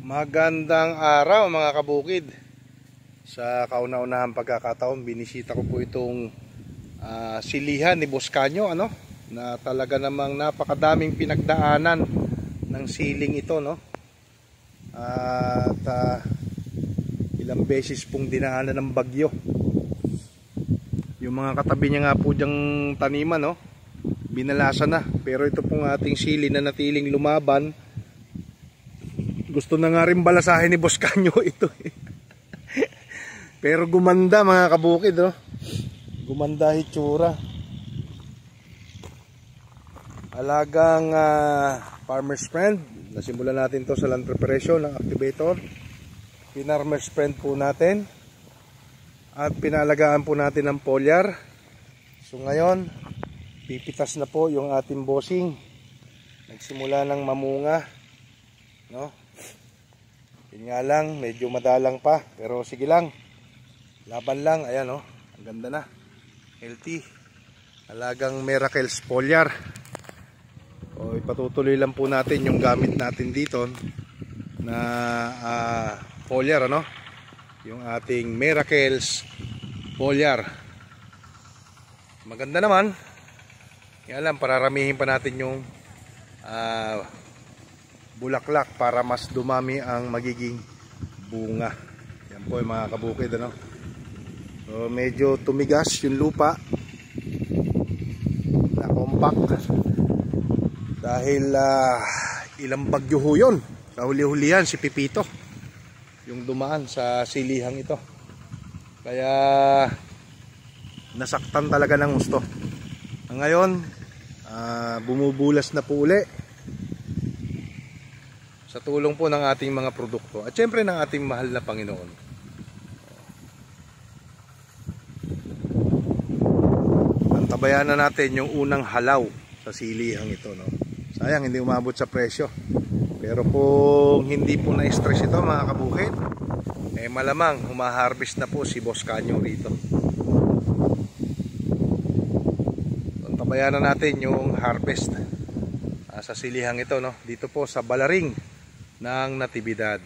Magandang araw mga kabukid. Sa kauna-unahang pagkakataon, binisita ko po itong silihan ni Boss Canyo, na talaga namang napakadaming pinagdaanan ng siling ito, At ilang beses pong dinaanan ng bagyo. Yung mga katabi niya nga po diyang taniman, binalasa na. Pero ito pong ating sili na natiling lumaban, gusto na nga rin balasahin ni Boss Canyo ito. Pero gumanda mga kabukid, gumanda hitsura. Alagang farmer's friend. Nasimulan natin to sa land preparation ng activator. Farmer's friend po natin. At pinalagaan po natin ng foliar. So ngayon, pipitas na po yung ating bossing. Nagsimula ng mamunga, Yun nga lang, medyo madalang pa, pero sige lang. Laban lang, ayan ang ganda na. Healthy. Alagang Miracles foliar. O ipatutuloy lang po natin yung gamit natin dito na foliar, yung ating Miracles foliar. Maganda naman. Kaya lang, pararamihin pa natin yung bulaklak para mas dumami ang magiging bunga. Yan po yung mga kabukid, So medyo tumigas yung lupa na compact dahil ilang bagyo ho yun. Sa huli-huli yan si Pipito yung dumaan sa silihang ito, kaya nasaktan talaga ng gusto. Ngayon bumubulas na po uli sa tulong po ng ating mga produkto at syempre ng ating mahal na Panginoon. Antabayan na natin yung unang halaw sa silihang ito, Sayang hindi umabot sa presyo. Pero kung hindi po na-stress ito mga kabukid, malamang humaharvest na po si Boss Canyo rito. Antabayan na natin yung harvest sa silihang ito, dito po sa Balaring ng Natividad.